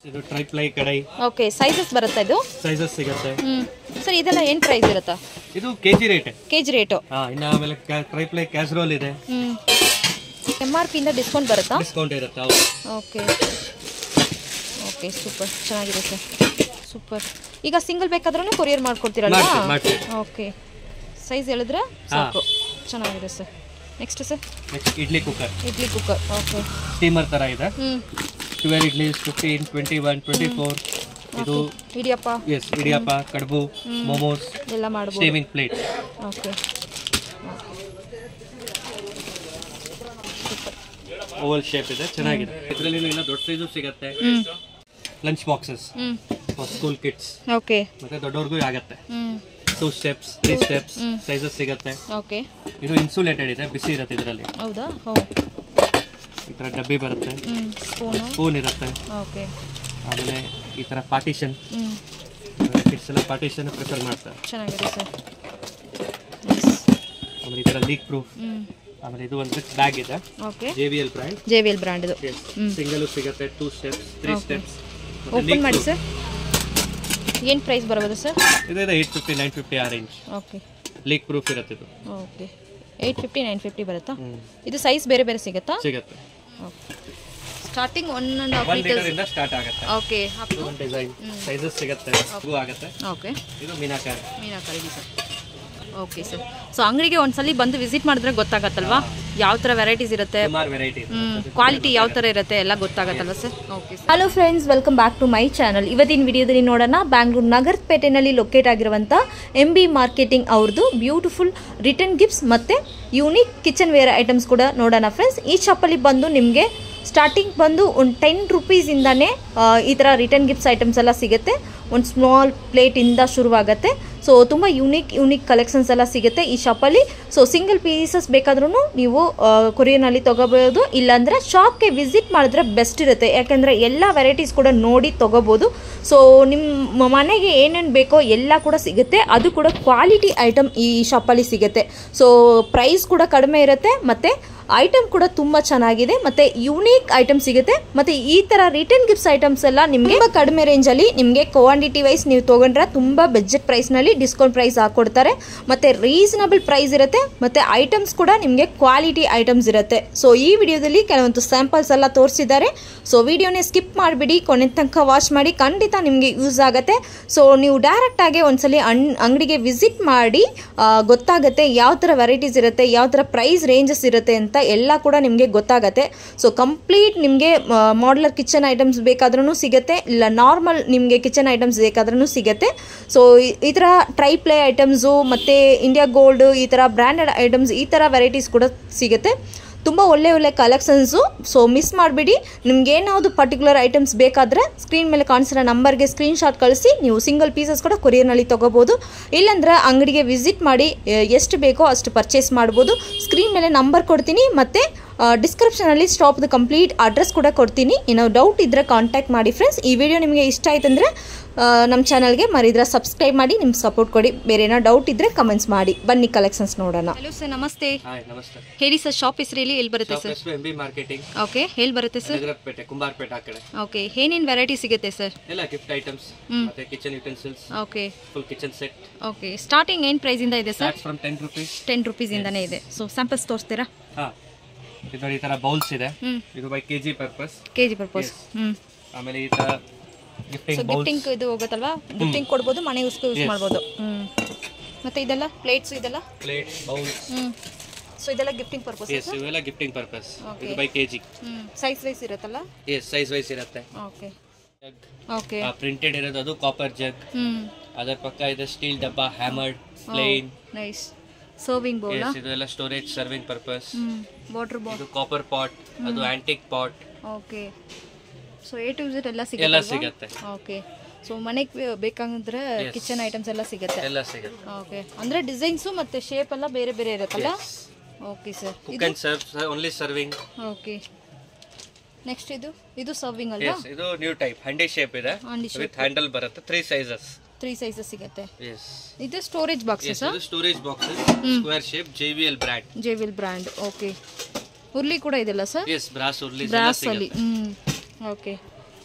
ಇದು ಟ್ರೈಪ್ಲೈ ಕಡಾಯಿ. Okay, sizes ಬರುತ್ತಾ ಇದು? ಸೈಜಸ್ ಸಿಗುತ್ತೆ. ಸರ್ ಇದೆಲ್ಲ ಏನು ಪ್ರೈಸ್ ಇರುತ್ತಾ? ಇದು ಕೆಜಿ ರೇಟ್. KG rate. ಇನ್ನು ಆಮೇಲೆ ಟ್ರೈಪ್ಲೈ ಕ್ಯಾಸರೋಲ್ ಇದೆ. MRP ಇಂದ ಡಿಸ್ಕೌಂಟ್ ಬರುತ್ತಾ? ಡಿಸ್ಕೌಂಟ್ ಇರುತ್ತೆ. ಓಕೆ ಓಕೆ, ಸೂಪರ್, ಚೆನ್ನಾಗಿದೆ ಸರ್, ಸೂಪರ್. ಈಗ ಸಿಂಗಲ್ ಬೇಕಾದ್ರೂ ಕೊರಿಯರ್ ಮಾಡ್ಕೊಡ್ತೀರಲ್ಲ? ಓಕೆ, ಸೈಜ್ ಹೇಳಿದ್ರೆ ಸಾಕು. ಚೆನ್ನಾಗಿದೆ sir. Next sir? Next idli cooker. Idli cooker. Okay, steamer ತರ ಇದೆ. 12 ಇಡ್ಲಿಸ್, 15, 21, 24. ಇದು ಇಡಿಯಪ್ಪ. ಎಸ್, ಇಡಿಯಪ್ಪ, ಕಡುಬು, ಮೋಮೋಸ್ ಎಲ್ಲ ಮಾಡಬಹುದು. Steaming plate. Okay, oval shape ಇದೆ, ಚೆನ್ನಾಗಿದೆ. ಇದರಲ್ಲಿ ಇನ್ನೂ ದೊಡ್ಡ ಸೈಜು ಸಿಗುತ್ತೆ. Lunch boxes for school kids. Okay, ಮತ್ತೆ ದೊಡ್ಡವ್ರಿಗೂ ಆಗುತ್ತೆ. 2 ಸ್ಟೆಪ್ಸ್, 3 ಸ್ಟೆಪ್ಸ್ ಸೈಜಸ್ ಸಿಗುತ್ತೆ. ಓಕೆ, ಇದು ಇನ್ಸುಲೇಟೆಡ್ ಇದೆ, ಬಿಸಿ ಇರುತ್ತೆ ಇದರಲ್ಲಿ. ಹೌದಾ? ಈ ತರ ಡಬ್ಬಿ ಬರುತ್ತೆ. ಸ್ಪೂನ್ ಇರುತ್ತೆ. ಓಕೆ, ಆಮೇಲೆ ಈ ತರ ಪಾರ್ಟಿಷನ್. ಕಿಡ್ಸ್ ಎಲ್ಲ ಪಾರ್ಟಿಷನ್ ಪ್ರಿಫರ್ ಮಾಡ್ತಾರೆ. ಚೆನ್ನಾಗಿದೆ ಸರ್. ಆಮೇಲೆ ಈ ತರ ಲೀಕ್ ಪ್ರೂಫ್. ಆಮೇಲೆ ಇದು ಒಂದು ಬ್ಯಾಗ್ ಇದೆ. Okay, JBL brand. JBL brand ಇದು. ಸಿಂಗಲ್ ಸಿಗುತ್ತೆ, 2 ಸ್ಟೆಪ್ಸ್, 3 ಸ್ಟೆಪ್ಸ್. ಓಪನ್ ಮಾಡಿ ಸರ್. ಏನು ಪ್ರೈಸ್ ಬರಬಹುದು ಸರ್? ಇದು 850, 950 ಆ ರೇಂಜ್. ಓಕೆ, ಲೀಕ್ ಪ್ರೂಫ್ ಇರುತ್ತೆ ಇದು. ಓಕೆ, 850, 950 ಬರುತ್ತಾ? ಇದು ಸೈಜ್ ಬೇರೆ ಬೇರೆ ಸಿಗುತ್ತಾ? ಸಿಗುತ್ತೆ. ಓಕೆ, ಸ್ಟಾರ್ಟಿಂಗ್ 1.5 ಲೀಟರ್ ಇಂದ ಸ್ಟಾರ್ಟ್ ಆಗುತ್ತೆ. Okay, up to design sizes ಸಿಗುತ್ತೆ. ಇದು ಆಗುತ್ತೆ. ಓಕೆ, ಇದು meenakari. Meenakari sir. Okay sir. So ಅಂಗಡಿಗೆ ಒಂದ್ಸಲಿ ಬಂದು ವಿಸಿಟ್ ಮಾಡಿದ್ರೆ ಗೊತ್ತಾಗತ್ತಲ್ವಾ ಯಾವ ಥರ ವೆರೈಟೀಸ್ ಇರುತ್ತೆ, ಸುಮಾರು ವೆರೈಟಿ, ಕ್ವಾಲಿಟಿ ಯಾವ ಥರ ಇರುತ್ತೆ ಎಲ್ಲ ಗೊತ್ತಾಗತ್ತಲ್ವ sir? Okay. Hello friends, welcome back to my channel. ಇವತ್ತಿನ ವಿಡಿಯೋದಲ್ಲಿ ನೋಡೋಣ ಬ್ಯಾಂಗ್ಳೂರು ನಗರಪೇಟೆನಲ್ಲಿ ಲೊಕೇಟ್ ಆಗಿರುವಂಥ MB ಮಾರ್ಕೆಟಿಂಗ್ ಅವ್ರದ್ದು ಬ್ಯೂಟಿಫುಲ್ ರಿಟರ್ನ್ ಗಿಫ್ಟ್ಸ್ ಮತ್ತು ಯೂನಿಕ್ ಕಿಚನ್ ವೇರ್ ಐಟಮ್ಸ್ ಕೂಡ ನೋಡೋಣ ಫ್ರೆಂಡ್ಸ್. ಈ ಶಾಪಲ್ಲಿ ಬಂದು ನಿಮಗೆ ಸ್ಟಾರ್ಟಿಂಗ್ ಬಂದು ಒಂದು 10 ರುಪೀಸಿಂದನೇ ಈ ಥರ ರಿಟರ್ನ್ ಗಿಫ್ಟ್ಸ್ ಐಟಮ್ಸ್ ಎಲ್ಲ ಸಿಗುತ್ತೆ. ಒಂದು ಸ್ಮಾಲ್ ಪ್ಲೇಟಿಂದ ಶುರುವಾಗುತ್ತೆ. ಸೊ ತುಂಬ ಯೂನಿಕ್ ಕಲೆಕ್ಷನ್ಸ್ ಎಲ್ಲ ಸಿಗುತ್ತೆ ಈ ಶಾಪಲ್ಲಿ. ಸೊ ಸಿಂಗಲ್ ಪೀಸಸ್ ಬೇಕಾದ್ರೂ ನೀವು ಕೊರಿಯರ್ನಲ್ಲಿ ತೊಗೋಬೋದು, ಇಲ್ಲಾಂದರೆ ಶಾಪ್ಗೆ ವಿಸಿಟ್ ಮಾಡಿದ್ರೆ ಬೆಸ್ಟ್ ಇರುತ್ತೆ. ಯಾಕೆಂದರೆ ಎಲ್ಲ ವೆರೈಟೀಸ್ ಕೂಡ ನೋಡಿ ತೊಗೋಬೋದು. ಸೊ ನಿಮ್ಮ ಮನೆಗೆ ಏನೇನು ಬೇಕೋ ಎಲ್ಲ ಕೂಡ ಸಿಗುತ್ತೆ. ಅದು ಕೂಡ ಕ್ವಾಲಿಟಿ ಐಟಮ್ ಈ ಶಾಪಲ್ಲಿ ಸಿಗುತ್ತೆ. ಸೊ ಪ್ರೈಸ್ ಕೂಡ ಕಡಿಮೆ ಇರುತ್ತೆ ಮತ್ತು ಐಟಮ್ ಕೂಡ ತುಂಬ ಚೆನ್ನಾಗಿದೆ ಮತ್ತು ಯೂನಿಕ್ ಐಟಮ್ ಸಿಗುತ್ತೆ. ಮತ್ತು ಈ ಥರ ರಿಟರ್ನ್ ಗಿಫ್ಟ್ಸ್ ಐಟಮ್ಸ್ ಎಲ್ಲ ನಿಮಗೆ ಕಡಿಮೆ ರೇಂಜಲ್ಲಿ ನಿಮಗೆ ಕ್ವಾಂಟಿಟಿ ವೈಸ್ ನೀವು ತೊಗೊಂಡ್ರೆ ತುಂಬ ಬಜೆಟ್ ಪ್ರೈಸ್ನಲ್ಲಿ ಡಿಸ್ಕೌಂಟ್ ಪ್ರೈಸ್ ಹಾಕ್ಕೊಡ್ತಾರೆ. ಮತ್ತು ರೀಸನಬಲ್ ಪ್ರೈಸ್ ಇರುತ್ತೆ ಮತ್ತು ಐಟಮ್ಸ್ ಕೂಡ ನಿಮಗೆ ಕ್ವಾಲಿಟಿ ಐಟಮ್ಸ್ ಇರುತ್ತೆ. ಸೊ ಈ ವಿಡಿಯೋದಲ್ಲಿ ಕೆಲವೊಂದು ಸ್ಯಾಂಪಲ್ಸ್ ಎಲ್ಲ ತೋರಿಸಿದ್ದಾರೆ. ಸೊ ವಿಡಿಯೋನೇ ಸ್ಕಿಪ್ ಮಾಡಿಬಿಡಿ, ಕೊನೆ ತನಕ ವಾಚ್ ಮಾಡಿ, ಖಂಡಿತ ನಿಮಗೆ ಯೂಸ್ ಆಗುತ್ತೆ. ಸೊ ನೀವು ಡೈರೆಕ್ಟಾಗಿ ಒಂದ್ಸಲಿ ಅಂಗಡಿಗೆ ವಿಸಿಟ್ ಮಾಡಿ ಗೊತ್ತಾಗುತ್ತೆ ಯಾವ ಥರ ವೆರೈಟೀಸ್ ಇರುತ್ತೆ, ಯಾವ ಥರ ಪ್ರೈಸ್ ರೇಂಜಸ್ ಇರುತ್ತೆ ಅಂತ ಎಲ್ಲ ಕೂಡ ನಿಮಗೆ ಗೊತ್ತಾಗುತ್ತೆ. ಸೊ ಕಂಪ್ಲೀಟ್ ನಿಮಗೆ ಮಾಡ್ಯುಲರ್ ಕಿಚನ್ ಐಟಮ್ಸ್ ಬೇಕಾದ್ರೂ ಸಿಗುತ್ತೆ, ಇಲ್ಲ ನಾರ್ಮಲ್ ನಿಮಗೆ ಕಿಚನ್ ಐಟಮ್ಸ್ ಬೇಕಾದ್ರೂ ಸಿಗುತ್ತೆ. ಸೊ ಈ ಥರ ಟ್ರೈಪ್ಲೈ ಐಟಮ್ಸು ಮತ್ತು ಇಂಡಿಯಾ ಗೋಲ್ಡ್ ಈ ಥರ ಬ್ರ್ಯಾಂಡೆಡ್ ಐಟಮ್ಸ್ ಈ ಥರ ವೆರೈಟೀಸ್ ಕೂಡ ಸಿಗುತ್ತೆ. ತುಂಬ ಒಳ್ಳೆ ಕಲೆಕ್ಷನ್ಸು. ಸೊ ಮಿಸ್ ಮಾಡಿಬಿಡಿ. ನಿಮ್ಗೆ ಏನಾವುದು ಪರ್ಟಿಕ್ಯುಲರ್ ಐಟಮ್ಸ್ ಬೇಕಾದರೆ ಸ್ಕ್ರೀನ್ ಮೇಲೆ ಕಾಣಿಸಿರೋ ನಂಬರ್ಗೆ ಸ್ಕ್ರೀನ್ಶಾಟ್ ಕಳಿಸಿ ನೀವು ಸಿಂಗಲ್ ಪೀಸಸ್ ಕೂಡ ಕೊರಿಯರ್ನಲ್ಲಿ ತೊಗೋಬೋದು. ಇಲ್ಲಾಂದರೆ ಅಂಗಡಿಗೆ ವಿಸಿಟ್ ಮಾಡಿ ಎಷ್ಟು ಬೇಕೋ ಅಷ್ಟು ಪರ್ಚೇಸ್ ಮಾಡ್ಬೋದು. ಸ್ಕ್ರೀನ್ ಮೇಲೆ ನಂಬರ್ ಕೊಡ್ತೀನಿ ಮತ್ತು ಡಿಸ್ಕ್ರಿಪ್ಷನಲ್ಲಿ ಸ್ಟಾಪ್ದು ಕಂಪ್ಲೀಟ್ ಅಡ್ರೆಸ್ ಕೂಡ ಕೊಡ್ತೀನಿ. ಏನೋ ಡೌಟ್ ಇದ್ದರೆ ಕಾಂಟ್ಯಾಕ್ಟ್ ಮಾಡಿ ಫ್ರೆಂಡ್ಸ್. ಈ ವಿಡಿಯೋ ನಿಮಗೆ ಇಷ್ಟ ಆಯ್ತಂದರೆ ನಮ್ಮ ಚಾನಲ್ಗೆ ಮರಿದ್ರೆ ಸಬ್ಸ್ಕ್ರೈಬ್ ಮಾಡಿ, ನಿಮ್ಗೆ ಸಪೋರ್ಟ್ ಕೊಡಿ. ಬೇರೆ ಏನೋ ಡೌಟ್ ಇದ್ದರೆ ಕಮೆಂಟ್ಸ್ ಮಾಡಿ. ಬನ್ನಿ ಕಲೆಕ್ಷನ್ಸ್ ನೋಡೋಣ. ಹಲೋ ಸರ್, ನಮಸ್ತೆ. ನಮಸ್ತೆ. ಹೇಳಿ ಸರ್, ಶಾಪ್ ಹೆಸರು ಎಲ್ಲಿ ಬರುತ್ತೆ ಸರ್? MB marketing. ಓಕೆ, ಎಲ್ಲಿ ಬರುತ್ತೆ ಸರ್? ನಗರಪೇಟೆ, ಕುಂಬಾರಪೇಟೆ ಆ ಕಡೆ. ಓಕೆ, ಏನೇನು ವೆರೈಟಿ ಸಿಗುತ್ತೆ ಸರ್? ಎಲ್ಲ ಗಿಫ್ಟ್ ಐಟಮ್ಸ್ ಮತ್ತೆ kitchen utensils. Okay, full kitchen set. Okay, starting ಏನು ಪ್ರೈಸ್ ಇಂದ ಇದೆ ಸರ್? From 10 rupees. 10 ರುಪೀಸಿಂದನೇ ಇದೆ. ಸೊ ಸ್ಯಾಂಪಲ್ಸ್ ತೋರಿಸ್ತೀರಾ? ಹಾ, ಇದು ಈ ತರ ಬೌಲ್ಸ್ ಇದೆ. ಇದು by KG purpose. KG purpose. ಆಮೇಲೆ ಈ ತರ ಗಿಫ್ಟಿಂಗ್ ಬೌಲ್ಸ್. ಗಿಫ್ಟಿಂಗ್ ಇದು ಹೋಗುತ್ತಲ್ವಾ, ಗಿಫ್ಟಿಂಗ್ ಕೊಡ್ಬೋದು, ಮನೆ ಯೂಸ್ ಮಾಡ್ಬೋದು. ಮತ್ತೆ ಇದೆಲ್ಲ ಪ್ಲೇಟ್ಸ್, ಇದೆಲ್ಲ ಪ್ಲೇಟ್ಸ್, ಬೌಲ್ಸ್. ಸೊ ಇದೆಲ್ಲ ಗಿಫ್ಟಿಂಗ್ ಪರ್ಪಸ್. ಎಸ್, ಇವೆಲ್ಲ ಗಿಫ್ಟಿಂಗ್ ಪರ್ಪಸ್. ಇದು ಬೈ ಕೆಜಿ. ಸೈಜ್ ವೈಸ್ ಇರುತ್ತಲ್ಲ? ಎಸ್, ಸೈಜ್ ವೈಸ್ ಇರುತ್ತೆ. Okay okay. ಪ್ರಿಂಟೆಡ್ ಇರೋದು ಅದು ಕಾಪರ್ ಜಗ್. ಅದರ ಪಕ್ಕ ಇದೆ ಸ್ಟೀಲ್ ಡಬ್ಬ, hammered, plain. Nice. Serving bowl. Yes, ಇದೆಲ್ಲ storage serving purpose. Water bowl. ಇದು ಕಾಪರ್ ಪಾಟ್, ಅದು antique pot. Okay. So A to Z ಎಲ್ಲ ಸಿಗುತ್ತೆ. ಓಕೆ. ಸೊ ಮನೆಗೆ ಬೇಕಂದ್ರೆ ಕಿಚನ್ ಐಟಮ್ಸ್ ಎಲ್ಲ ಸಿಗುತ್ತೆ. ಎಲ್ಲ ಸಿಗುತ್ತೆ. ಓಕೆ, ಅಂದ್ರೆ ಡಿಸೈನ್ಸ್ ಮತ್ತೆ ಶೇಪ್ ಎಲ್ಲ ಬೇರೆ ಬೇರೆ ಇರುತ್ತಲ್ಲ? Okay sir. Cook and serve, only serving. Okay. Next ಇದು ಸರ್ವಿಂಗ್ ಅಲ್ವಾ? ಎಸ್, ಇದು ನ್ಯೂ ಟೈಪ್ ಹ್ಯಾಂಡಿ ಶೇಪ್ ಇದೆ, ವಿತ್ ಹ್ಯಾಂಡಲ್ ಬರುತ್ತೆ. 3 ಸೈಜಸ್. 3 ಸೈಜಸ್ ಸಿಗುತ್ತೆ. ಎಸ್. ಇದು ಸ್ಟೋರೇಜ್ ಬಾಕ್ಸಸ್. ಇದು storage boxes, square shape, JBL brand. JBL brand. Okay. ಉರ್ಲಿ ಕೂಡ ಇದೆಲ್ಲ ಸರ್? ಎಸ್, ಬ್ರಾಸ್ ಉರ್ಲಿ ಬ್ರಾಸ್ ಅಲ್ಲಿ. ಓಕೆ.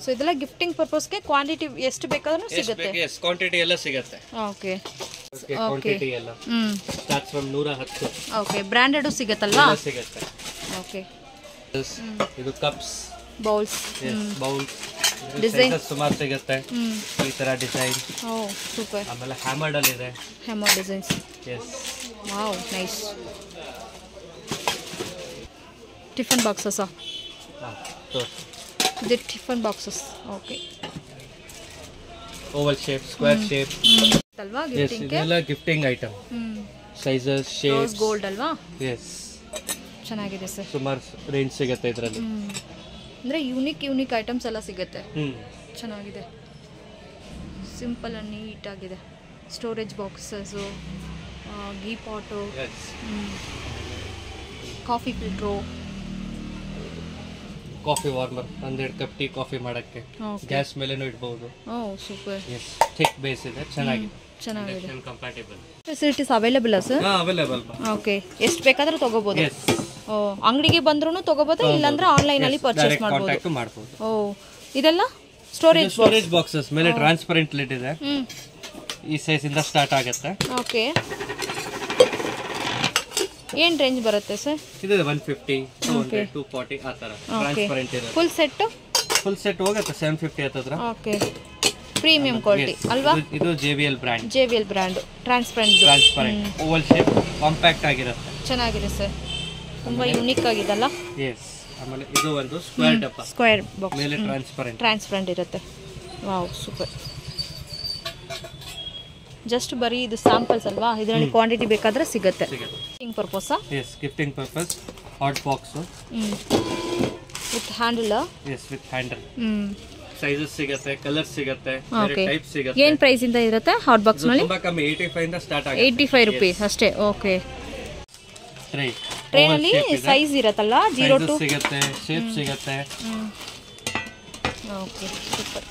ಸೊ ಇದೆಲ್ಲ ಗಿಫ್ಟಿಂಗ್ ಪರ್ಪಸ್ಗೆ ಕ್ವಾಂಟಿಟಿ ಎಷ್ಟು ಬೇಕಾದ್ರೂ ಸಿಗುತ್ತೆ. ಎಸ್ ಕ್ವಾಂಟಿಟಿ ಎಲ್ಲ ಸಿಗುತ್ತೆ. ಓಕೆ ಕ್ವಾಂಟಿಟಿ ಎಲ್ಲ ಸ್ಟಾರ್ಟ್ಸ್ ಫ್ರಮ್ 110. ಓಕೆ ಬ್ರಾಂಡೆಡ್ ಸಿಗುತ್ತಲ್ವಾ? ಸಿಗುತ್ತೆ. ಓಕೆ ಇದು ಕಪ್ಸ್, ಬೌಲ್ಸ್, ಬೌಲ್ಸ್ ಡಿಸೈನ್ ಸುಮಾರು ಸಿಗುತ್ತೆ. ಈ ತರ ಡಿಸೈನ್. Oh super. ಆಮೇಲೆ ಹ್ಯಾಮರ್ಡ್ ಅಲ್ಲಿ ಇದೆ. Hammer designs. Yes wow nice. Tiffin boxes. ಇದು tiffin boxes. Okay oval shape, square shape ಅಲ್ವಾ ಗಿಫ್ಟಿಂಗ್ ಗೆ? ಇದೆಲ್ಲ gifting item. Sizes, shapes. Rose gold ಅಲ್ವಾ? ಎಸ್ ಚೆನ್ನಾಗಿದೆ ಸರ್. ಸುಮಾರು ರೇಂಜ್ ಸಿಗುತ್ತೆ ಇದರಲ್ಲಿ. ಅಂದರೆ ಯೂನಿಕ್ ಐಟಮ್ಸ್ ಎಲ್ಲ ಸಿಗುತ್ತೆ. ಚೆನ್ನಾಗಿದೆ, ಸಿಂಪಲ್ ಆ್ಯಂಡ್ ನೀಟಾಗಿದೆ. Storage boxes, ghee pot, coffee filter, coffee warmer, 100 cup tea coffee ಮಾಡೋಕ್ಕೆ ಗ್ಯಾಸ್ ಮೇಲೇನೂ ಇಡ್ಬೋದು. ಓ ಸೂಪರ್. ಎಸ್ ಥಿಕ್ ಬೇಸ್ ಇದೆ, ಚೆನ್ನಾಗಿದೆ. Compatible. Facilities available sir? Available. Okay ಎಷ್ಟು ಬೇಕಾದರೂ ತೊಗೋಬೋದು. ಓ ಅಂಗಡಿಗೆ ಬಂದ್ರೂ ತೊಗೋಬೋದು, ಇಲ್ಲಾಂದ್ರೆ ಆನ್ಲೈನಲ್ಲಿ ಪರ್ಚೇಸ್ ಮಾಡ್ಬೋದು. ಓ ಇದೆಲ್ಲ ಸ್ಟೋರೇಜ್ ಬಾಕ್ಸಸ್ ಮೇಲೆ ಟ್ರಾನ್ಸ್ಪರೆಂಟ್ ಲಿಡ್ ಇದೆ. ಈ ಸೈಜ್ ಇಂದ ಸ್ಟಾರ್ಟ್ ಆಗುತ್ತೆ. ಓಕೆ ಏನು ರೇಂಜ್ ಬರುತ್ತೆ ಸರ್? ಇದು 150, 200, 240 ಆ ಥರ ಟ್ರಾನ್ಸ್ಪರೆಂಟ್ ಇದೆ. ಫುಲ್ ಸೆಟ್ ಹೋಗುತ್ತೆ 750 ಹತ್ತಿರ. ಓಕೆ ಪ್ರೀಮಿಯಂ ಕ್ವಾಲಿಟಿ ಅಲ್ವಾ? ಇದು JBL brand. Transparent Oval shape, compact ಆಗಿರುತ್ತೆ. ಚೆನ್ನಾಗಿದೆ ಸರ್, ತುಂಬಾ ಯೂನಿಕ್ ಆಗಿದೆಲ್ಲ. ಎಸ್ ಆಮೇಲೆ ಇದು ಒಂದು ಸ್ಕ್ವೇರ್ ಡಬ್ಬ, ಸ್ಕ್ವೇರ್ ಬಾಕ್ಸ್ ಮೇಲೆ ಟ್ರಾನ್ಸ್ಪರೆಂಟ್ ಇರುತ್ತೆ. Wow super. ಜಸ್ಟ್ ಬರೀ ಇದು ಸ್ಯಾಂಪಲ್ಸ್ ಅಲ್ವಾ, ಇದರಲ್ಲಿ ಕ್ವಾಂಟಿಟಿ ಬೇಕಾದ್ರೆ ಸಿಗುತ್ತೆ. Gifting purpose. Yes gifting purpose. Hot box with handle. Yes with handle. Sizes ಸಿಗುತ್ತೆ, ಕಲರ್ಸ್ ಸಿಗುತ್ತೆ, ಬೇರೆ ಟೈಪ್ ಸಿಗುತ್ತೆ. ಏನು ಪ್ರೈಸ್ ಇಂದ ಇರುತ್ತೆ ಹಾಟ್ ಬಾಕ್ಸ್ ನಲ್ಲಿ? ತುಂಬಾ ಕಮ್ಮಿ, 85 ಇಂದ ಸ್ಟಾರ್ಟ್ ಆಗುತ್ತೆ. 85 ರೂಪೀಸ್ ಅಷ್ಟೇ. ಓಕೆ ಟ್ರೇ ನಲ್ಲಿ ಸೈಜ್ ಇರುತ್ತಲ್ಲ, 0 to ಸಿಗುತ್ತೆ, ಶೇಪ್ ಸಿಗುತ್ತೆ. Okay super.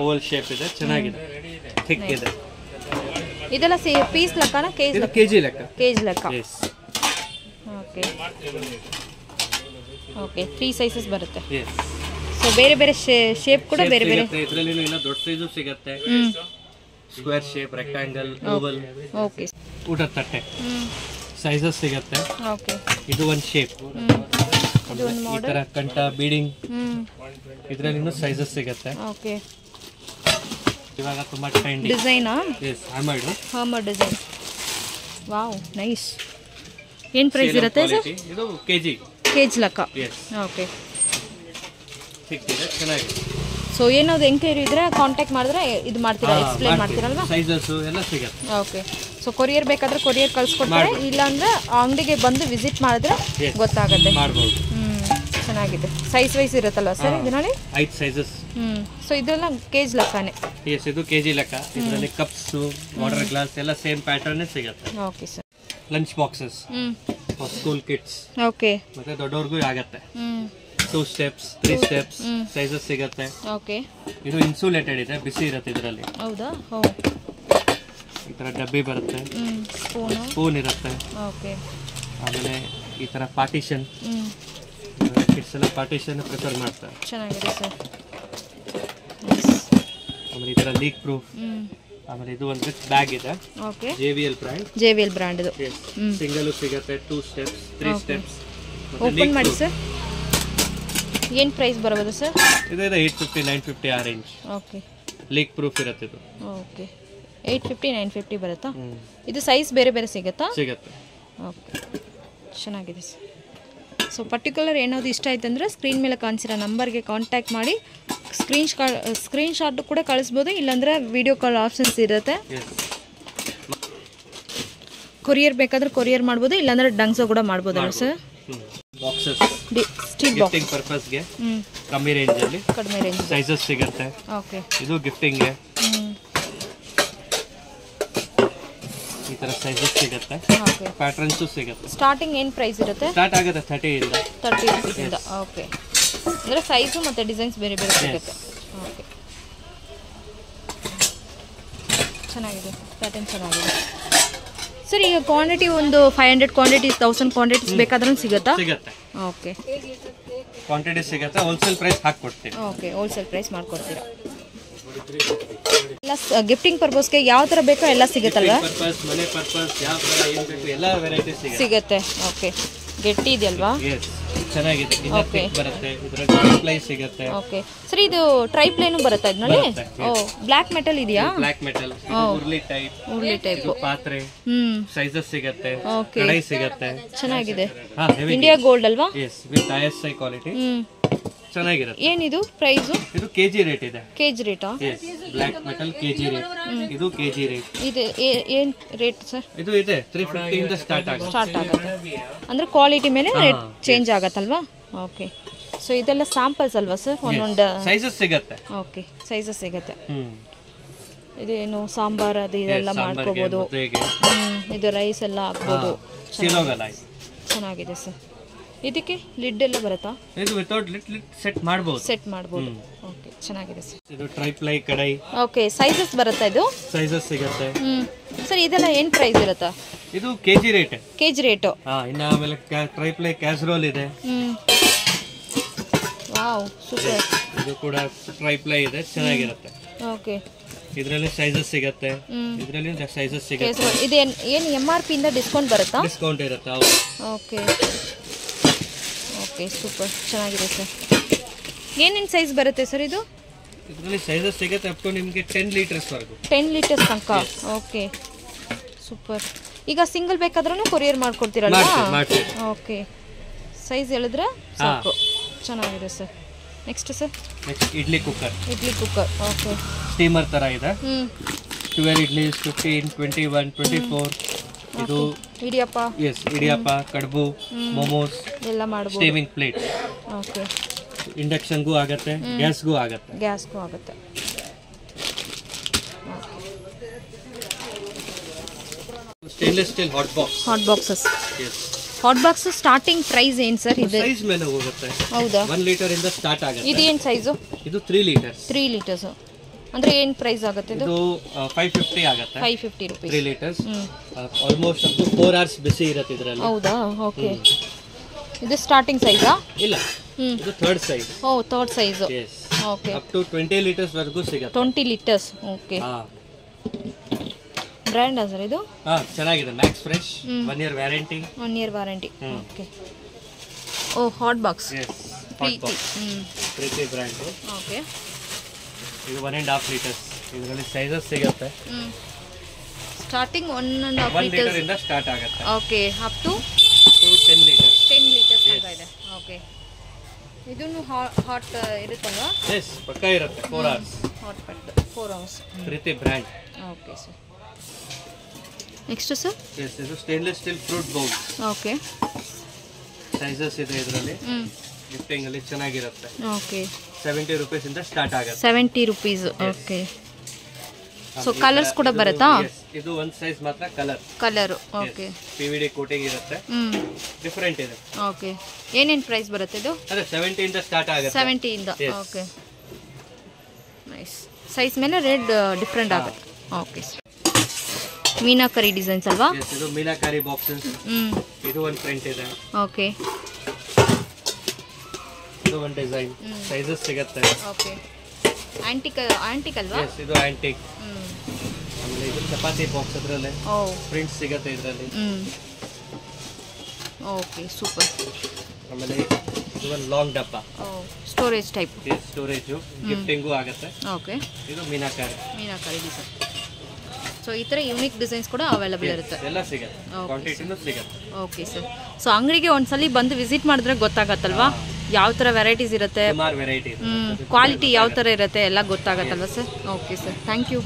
ಓವಲ್ ಶೇಪ್ ಇದೆ, ಚೆನ್ನಾಗಿದೆ, ಥಿಕ್ ಇದೆ. ಇದೆಲ್ಲ ಪೀಸ್ ಲೆಕ್ಕನ ಕೆಜಿ ಲೆಕ್ಕ? ಕೆಜಿ ಲೆಕ್ಕ. ಎಸ್ ಓಕೆ 3 ಸೈಜಸ್ ಬರುತ್ತೆ. ಎಸ್ ಸೊ ಬೇರೆ ಶೇಪ್ ಕೂಡ ಬೇರೆ ಇದರಲ್ಲಿ ಇನ್ನ ದೊಡ್ಡ ಸೈಜು ಸಿಗುತ್ತೆ. Square shape, rectangle, Oval. Okay ಊಟದ ತಟ್ಟೆ ಸೈಜಸ್ ಸಿಗುತ್ತೆ. ಓಕೆ ಇದು ಒಂದು ಶೇಪ್. ಈ ತರ ಕಂಠ, ಬೀಡಿಂಗ್, ಇದರಲ್ಲಿ ಇನ್ನೂ ಸೈಜಸ್ ಸಿಗುತ್ತೆ. ಓಕೆ ಇವಾಗ ತುಂಬಾ ಟ್ರೆಂಡಿ ಡಿಸೈನಾ? Yes hammer design. Wow nice. ಏನು ಪ್ರೈಸ್ ಇರುತ್ತೆ ಸರ್? ಇದು ಕೆಜಿ ಲೆಕ್ಕ. ಎಸ್ ಓಕೆ ಥಿಕ್ ಇದೆ, ಚೆನ್ನಾಗಿದೆ. ಸೊ ಏನಾದ್ರು ಎಂಕ್ವೈರಿ ಇದ್ರೆ ಕಾಂಟ್ಯಾಕ್ಟ್ ಮಾಡಿದ್ರೆ ಇದು ಮಾಡ್ತೀರಾ, ಎಕ್ಸ್ಪ್ಲೇನ್ ಮಾಡ್ತೀರಲ್ವಾ? ಸೈಜಸ್ ಎಲ್ಲ ಸಿಗುತ್ತೆ. ಓಕೆ ಸೊ ಕೊರಿಯರ್ ಬೇಕಾದ್ರೆ ಕೊರಿಯರ್ ಕಳಿಸ್ಕೊಡ್ತಾರೆ, ಇಲ್ಲಾಂದ್ರೆ ಅಂಗಡಿಗೆ ಬಂದು ವಿಸಿಟ್ ಮಾಡಿದ್ರೆ ಗೊತ್ತಾಗುತ್ತೆ. ಮಾಡ್ಬೋದು. ಚೆನ್ನಾಗಿದೆ. ಸೈಜ್ ವೈಸ್ ಇರುತ್ತಲ್ಲ ಸರ್ ಇದರಲ್ಲಿ? 5 ಸೈಜಸ್. ಸೊ ಇದೆಲ್ಲ ಕೇಜ್ ಲೆಕ್ಕನೇ? ಎಸ್ ಇದು ಕೆಜಿ ಲೆಕ್ಕ. ಇದರಲ್ಲಿ ಕಪ್ಸ್, ವಾಟರ್ ಗ್ಲಾಸ್ ಎಲ್ಲ ಸೇಮ್ ಪ್ಯಾಟರ್ನ್ ಸಿಗುತ್ತೆ. Okay sir. Lunch boxes for school kids. Okay ಮತ್ತೆ ದೊಡ್ಡವ್ರಿಗೂ ಆಗುತ್ತೆ. 2 ಸ್ಟೆಪ್ಸ್, 3 ಸ್ಟೆಪ್ಸ್ ಸೈಜಸ್ ಸಿಗುತ್ತೆ. ಓಕೆ ಇದು ಇನ್ಸುಲೇಟೆಡ್ ಇದೆ, ಬಿಸಿ ಇರುತ್ತೆ ಇದರಲ್ಲಿ. ಹೌದಾ? ಈ ತರ ಡಬ್ಬಿ ಬರುತ್ತೆ, ಸ್ಪೂನ್ ಇರುತ್ತೆ. ಓಕೆ ಆಮೇಲೆ ಈ ತರ ಪಾರ್ಟಿಷನ್, ಕಿಡ್ಸ್ ಎಲ್ಲ ಪಾರ್ಟಿಷನ್ ಪ್ರಿಫರ್ ಮಾಡ್ತಾರೆ. ಚೆನ್ನಾಗಿದೆ ಸರ್. ಆಮೇಲೆ ಈ ತರ ಲೀಕ್ ಪ್ರೂಫ್. ಆಮೇಲೆ ಇದು ಒಂದು ಬ್ಯಾಗ್ ಇದೆ. ಓಕೆ JBL ಬ್ರ್ಯಾಂಡ್ ಇದು. ಸಿಂಗಲ್ ಸಿಗುತ್ತೆ, 2 ಸ್ಟೆಪ್ಸ್, 3 ಸ್ಟೆಪ್ಸ್. ಓಪನ್ ಮಾಡಿ ಸರ್. ಏನು ಪ್ರೈಸ್ ಬರಬಹುದು ಸರ್? ಇದು 850, 950 ಆ ರೇಂಜ್. ಓಕೆ ಲೀಕ್ ಪ್ರೂಫ್ ಇರುತ್ತೆ ಇದು. ಓಕೆ 850, 950 ಬರುತ್ತಾ? ಇದು ಸೈಜ್ ಬೇರೆ ಸಿಗುತ್ತಾ? ಸಿಗುತ್ತೆ. ಓಕೆ ಚೆನ್ನಾಗಿದೆ ಸರ್. ಸೊ ಪರ್ಟಿಕ್ಯುಲರ್ ಏನಾದರೂ ಇಷ್ಟ ಆಯ್ತು ಅಂದರೆ ಸ್ಕ್ರೀನ್ ಮೇಲೆ ಕಾಣಿಸಿರೋ ನಂಬರ್ಗೆ ಕಾಂಟ್ಯಾಕ್ಟ್ ಮಾಡಿ ಸ್ಕ್ರೀನ್ಶಾಟ್ ಕೂಡ ಕಳಿಸ್ಬೋದು, ಇಲ್ಲಾಂದರೆ ವಿಡಿಯೋ ಕಾಲ್ ಆಪ್ಷನ್ಸ್ ಇರುತ್ತೆ. ಕೊರಿಯರ್ ಬೇಕಾದ್ರೆ ಕೊರಿಯರ್ ಮಾಡ್ಬೋದು, ಇಲ್ಲಾಂದರೆ ಡಂಗ್ಸೋ ಕೂಡ ಮಾಡ್ಬೋದಲ್ಲ sir? Boxes steel gifting purpose ಗೆ ಕಮ್ಮಿ ರೇಂಜ್ ಅಲ್ಲಿ ಕಡಿಮೆ ರೇಂಜ್ ಸೈಜಸ್ ಸಿಗುತ್ತೆ. ಓಕೆ ಇದು ಗಿಫ್ಟಿಂಗ್ ಗೆ ಈ ತರ ಸೈಜಸ್ ಸಿಗುತ್ತೆ. ಓಕೆ ಪ್ಯಾಟರ್ನ್ಸ್ ಸಿಗುತ್ತೆ. ಸ್ಟಾರ್ಟಿಂಗ್ ಏನು ಪ್ರೈಸ್ ಇರುತ್ತೆ? ಸ್ಟಾರ್ಟ್ ಆಗುತ್ತೆ 30 ರೂಪೀಸ್ ಇಂದ. ಓಕೆ ಅಂದರೆ ಸೈಜು ಮತ್ತು ಡಿಸೈನ್ಸ್ ಬೇರೆ ಸಿಗುತ್ತೆ. ಓಕೆ ಚೆನ್ನಾಗಿದೆ, ಪ್ಯಾಟರ್ನ್ ಚೆನ್ನಾಗಿದೆ ಸರ್. ಈಗ ಕ್ವಾಂಟಿಟಿ ಒಂದು 500 ಕ್ವಾಂಟಿಟೀಸ್, 1000 ಕ್ವಾಂಟಿಟೀಸ್ ಬೇಕಾದ್ರೂ ಸಿಗುತ್ತಾ? ಸಿಗುತ್ತೆ. ಓಕೆ ಕ್ವಾಂಟಿಟಿ ಸಿಗುತ್ತೆ, ಹೋಲ್ಸೇಲ್ ಪ್ರೈಸ್ ಹಾಕ್ಕೊಡ್ತೀವಿ. ಓಕೆ, ಹೋಲ್ಸೇಲ್ ಪ್ರೈಸ್ ಮಾಡ್ಕೊಡ್ತೀರಾ. ಎಲ್ಲ ಗಿಫ್ಟಿಂಗ್ ಪರ್ಪಸ್ಗೆ ಯಾವ ಥರ ಬೇಕೋ ಎಲ್ಲ ಸಿಗುತ್ತಲ್ವಾ? ಪರ್ಪಸ್, ಮನೆ ಪರ್ಪಸ್, ಯಾವ ಥರ ಏನು ಬೇಕು ಎಲ್ಲ ವೆರೈಟಿ ಸಿಗುತ್ತೆ. ಓಕೆ, ಗಟ್ಟಿ ಇದೆಯಲ್ವಾ? ಚೆನ್ನಾಗಿದೆ. ಓಕೆ, ಬರುತ್ತೆ ಇದರಲ್ಲಿ ಟ್ರೈಪ್ಲೈ ಸಿಗುತ್ತೆ. ಓಕೆ ಸರ್, ಇದು ಟ್ರೈಪ್ಲೈನು ಬರುತ್ತೆ ಇದರಲ್ಲಿ? ಓ, ಬ್ಲ್ಯಾಕ್ ಮೆಟಲ್ ಇದೆಯಾ? ಬ್ಲ್ಯಾಕ್ ಮೆಟಲ್, ಉರ್ಲಿ ಟೈಪ್ ಪಾತ್ರೆ, ಸೈಜಸ್ ಸಿಗುತ್ತೆ, ಕಡಾಯಿ ಸಿಗುತ್ತೆ. ಚೆನ್ನಾಗಿದೆ. ಇಂಡಿಯಾ ಗೋಲ್ಡ್ ಅಲ್ವಾ? Yes, with ISI quality. ಚೆನ್ನಾಗಿರುತ್ತೆ. ಏನಿದು ಪ್ರೈಸ್? ಇದು ಕೆಜಿ ರೇಟ್ ಇದೆ. ಕೆಜಿ ರೇಟಾ? Yes, black metal KG rate. ಇದು ಕೆಜಿ ರೇಟ್. ಇದು ಏನು ರೇಟ್ ಸರ್? ಇದು ಇದೆ 350 ಇಂದ ಸ್ಟಾರ್ಟ್ ಆಗುತ್ತೆ. ಅಂದ್ರೆ ಕ್ವಾಲಿಟಿ ಮೇಲೆ ರೇಟ್ ಚೇಂಜ್ ಆಗತ್ತಲ್ವಾ? ಓಕೆ, ಸೊ ಇದೆಲ್ಲ ಸ್ಯಾಂಪಲ್ಸ್ ಅಲ್ವಾ ಸರ್? ಒಂದೊಂದು ಸೈಜಸ್ ಸಿಗುತ್ತೆ. ಓಕೆ, ಸೈಜಸ್ ಸಿಗುತ್ತೆ. ಇದೇನು ಸಾಂಬಾರ್ ಅದು ಇದೆಲ್ಲ ಮಾಡ್ಕೋಬಹುದು. ಇದು ರೈಸ್ ಎಲ್ಲ ಹಾಕ್ಬೋದು. ಚೆನ್ನಾಗಿದೆ ಸರ್. ಇದಕ್ಕೆ ಲಿಡ್ ಎಲ್ಲ ಬರುತ್ತಾ? ಇದು ವಿತೌಟ್ ಲಿಡ್ ಸೆಟ್ ಮಾಡಬಹುದು. ಸೆಟ್ ಮಾಡಬಹುದು. ಓಕೆ, ಚೆನ್ನಾಗಿದೆ ಸರ್. ಇದು ಟ್ರೈಪ್ಲೈ ಕಡಾಯಿ. ಓಕೆ, ಸೈಜಸ್ ಬರುತ್ತಾ ಇದು? ಸೈಜಸ್ ಸಿಗುತ್ತೆ. ಸರ್, ಇದೆಲ್ಲ ಏನು ಪ್ರೈಸ್ ಇರುತ್ತಾ? ಇದು ಕೆಜಿ ರೇಟ್. KG rate. ಇನ್ನ ಆಮೇಲೆ ಟ್ರೈಪ್ಲೈ ಕ್ಯಾಸರೋಲ್ ಇದೆ. Wow, super. ಇದು ಕೂಡ ಟ್ರೈಪ್ಲೈ ಇದೆ, ಚೆನ್ನಾಗಿರುತ್ತೆ. ಓಕೆ, ಇದರಲ್ಲಿ ಸೈಜಸ್ ಸಿಗುತ್ತೆ. ಇದರಲ್ಲಿ ಸೈಜಸ್ ಸಿಗುತ್ತೆ. ಇದು ಏನು MRP ಇಂದ ಡಿಸ್ಕೌಂಟ್ ಬರುತ್ತಾ? ಡಿಸ್ಕೌಂಟ್ ಇರುತ್ತೆ. ಓಕೆ ಓಕೆ, ಸೂಪರ್, ಚೆನ್ನಾಗಿದೆ ಸರ್. ಏನೇನು ಸೈಜ್ ಬರುತ್ತೆ ಸರ್ ಇದು? ಇದರಲ್ಲಿ ಸೈಜಸ್ ಸಿಗುತ್ತೆ ಅಪ್ ಟು ನಿಮಗೆ 10 ಲೀಟರ್ಸ್ ವರೆಗೂ. 10 ಲೀಟರ್ಸ್ ತನಕ. Okay, super. ಈಗ ಸಿಂಗಲ್ ಬೇಕಾದ್ರೂ ಕೊರಿಯರ್ ಮಾಡ್ಕೊಡ್ತೀರಲ್ಲ? ಓಕೆ, ಸೈಜ್ ಹೇಳಿದ್ರೆ ಸಾಕು. ಚೆನ್ನಾಗಿದೆ sir. Next sir? Next idli cooker. Idli cooker. Okay, steamer ತರ ಇದೆ. 12 ಇಡ್ಲಿಸ್, 15, 21, 24. ಇದು ಇಡಿಯಪ್ಪ. ಎಸ್, ಇಡಿಯಪ್ಪ, ಕಡುಬು, ಮೋಮೋಸ್ ಎಲ್ಲ ಮಾಡಬಹುದು. Steaming plate. ಓಕೆ, ಇಂಡಕ್ಷನ್ಗೂ ಆಗುತ್ತೆ, ಗ್ಯಾಸ್ಗೂ ಆಗುತ್ತೆ. ಗ್ಯಾಸ್ಗೂ ಆಗುತ್ತೆ. Stainless steel hot box. Hot boxes. Yes, hot box starting price ಏನು ಸರ್? ಇದು ಸೈಜ್ ಮೇಲೆ ಹೋಗುತ್ತೆ. ಹೌದಾ? 1 ಲೀಟರ್ ಇಂದ ಸ್ಟಾರ್ಟ್ ಆಗುತ್ತೆ. ಇದು ಏನು ಸೈಜು? ಇದು 3 ಲೀಟರ್ಸ್. 3 ಲೀಟರ್ಸ್ ಅಂದ್ರೆ ಏನು ಪ್ರೈಸ್ ಆಗುತ್ತೆ ಇದು? 550 ಆಗುತ್ತೆ. 550 rupees. 3 litres. Almost up to 4 hours ಬಿಸಿ ಇರುತ್ತೆ ಇದರಲ್ಲಿ. ಹೌದಾ? ಓಕೆ, ಇದು ಸ್ಟಾರ್ಟಿಂಗ್ ಸೈಜಾ? ಇಲ್ಲ, ಇದು third size. Oh, third size. Yes, okay, up to 20 litres ವರೆಗೂ ಸಿಗುತ್ತೆ. 20 ಲೀಟರ್ಸ್. ಓಕೆ, ಬ್ರ್ಯಾಂಡ್ ಸರ್ ಇದು? ಚೆನ್ನಾಗಿದೆ. Max Fresh, 1 year warranty. 1 year warranty. Okay. Oh, hot box. Yes, hot box. Preethi brand. Okay, ಇದು 1.5 litres. ಇದರಲ್ಲಿ sizes ಸಿಗುತ್ತೆ. Starting 1.5 litre ಇಂದ start ಆಗುತ್ತೆ. Okay, up to 10 litres. 10 litres ತನಕ ಇದೆ. ಓಕೆ, ಇದನ್ನು ಹಾಟ್ ಇರುತ್ತಲ್ವಾ? ಎಸ್, ಪಕ್ಕ ಇರುತ್ತೆ. 4 hours. Hot pot 4 hours. Preethi brand. Okay sir. Next sir? Yes, ಇದು stainless steel fruit bowl. Okay, sizes ಇದೆ ಇದರಲ್ಲಿ. ಗಿಫ್ಟಿಂಗ್ ಅಲ್ಲಿ ಚೆನ್ನಾಗಿರುತ್ತೆ. ಓಕೆ, 70 ರೂಪೀಸ್ ಇಂದ ಸ್ಟಾರ್ಟ್ ಆಗುತ್ತೆ. 70 ರೂಪೀಸ್. ಓಕೆ, ಸೊ ಕಲರ್ಸ್ ಕೂಡ ಬರುತ್ತಾ? ಇದು ಒಂದು ಸೈಜ್ ಮಾತ್ರ ಕಲರ್. ಓಕೆ, PVD ಕೋಟಿಂಗ್ ಇರುತ್ತೆ. ಡಿಫರೆಂಟ್ ಇದೆ. ಓಕೆ, ಏನೇನು ಪ್ರೈಸ್ ಬರುತ್ತೆ ಇದು? ಅದೇ 70 ಇಂದ ಸ್ಟಾರ್ಟ್ ಆಗುತ್ತೆ. 70 ಇಂದ. Okay, nice. ಸೈಜ್ ಮೇಲೆ ರೇಟ್ ಡಿಫರೆಂಟ್ ಆಗುತ್ತೆ. ಓಕೆ, ಮೀನಾಕರಿ ಡಿಸೈನ್ಸ್ ಅಲ್ವಾ? ಇದು ಮೀನಾಕರಿ ಬಾಕ್ಸಸ್. ಇದು ಒಂದು ಪ್ರಿಂಟ್ ಇದೆ. ಓಕೆ, ಇದು ಒಂದು ಡಿಸೈನ್. ಸೈಜಸ್ ಸಿಗುತ್ತೆ. ಓಕೆ, ಆಂಟಿಕ್ ಅಲ್ವಾ? ಎಸ್, ಇದು ಆಂಟಿಕ್. ಆಮೇಲೆ ಇದು ಚಪಾತಿ ಬಾಕ್ಸ್ ಅದರಲ್ಲಿ. ಓ, ಪ್ರಿಂಟ್ ಸಿಗುತ್ತೆ ಇದರಲ್ಲಿ. Okay, super. ಆಮೇಲೆ ಇದು ಒಂದು ಲಾಂಗ್ ಡಬ್ಬ. ಓ, ಸ್ಟೋರೇಜ್ ಟೈಪ್. ಸ್ಟೋರೇಜ್, ಗಿಫ್ಟಿಂಗು ಆಗುತ್ತೆ. ಓಕೆ, ಇದು ಮೀನಾಕರಿ ಡಿಸೈನ್. ಸೊ ಈ ಥರ ಯೂನಿಕ್ ಡಿಸೈನ್ಸ್ ಕೂಡ ಅವೈಲಬಲ್ ಇರುತ್ತೆ. ಎಲ್ಲ ಸಿಗುತ್ತೆ, ಕ್ವಾಂಟಿಟಿನೂ ಸಿಗುತ್ತೆ. Okay sir. ಸೊ ಅಂಗಡಿಗೆ ಒಂದ್ಸಲಿ ಬಂದು ವಿಸಿಟ್ ಮಾಡಿದ್ರೆ ಗೊತ್ತಾಗತ್ತಲ್ವಾ ಯಾವ ಥರ ವೆರೈಟೀಸ್ ಇರುತ್ತೆ, ಸುಮಾರು ವೆರೈಟಿ, ಕ್ವಾಲಿಟಿ ಯಾವ ಥರ ಇರುತ್ತೆ ಎಲ್ಲ ಗೊತ್ತಾಗತ್ತಲ್ವಾ sir? Okay sir, thank you.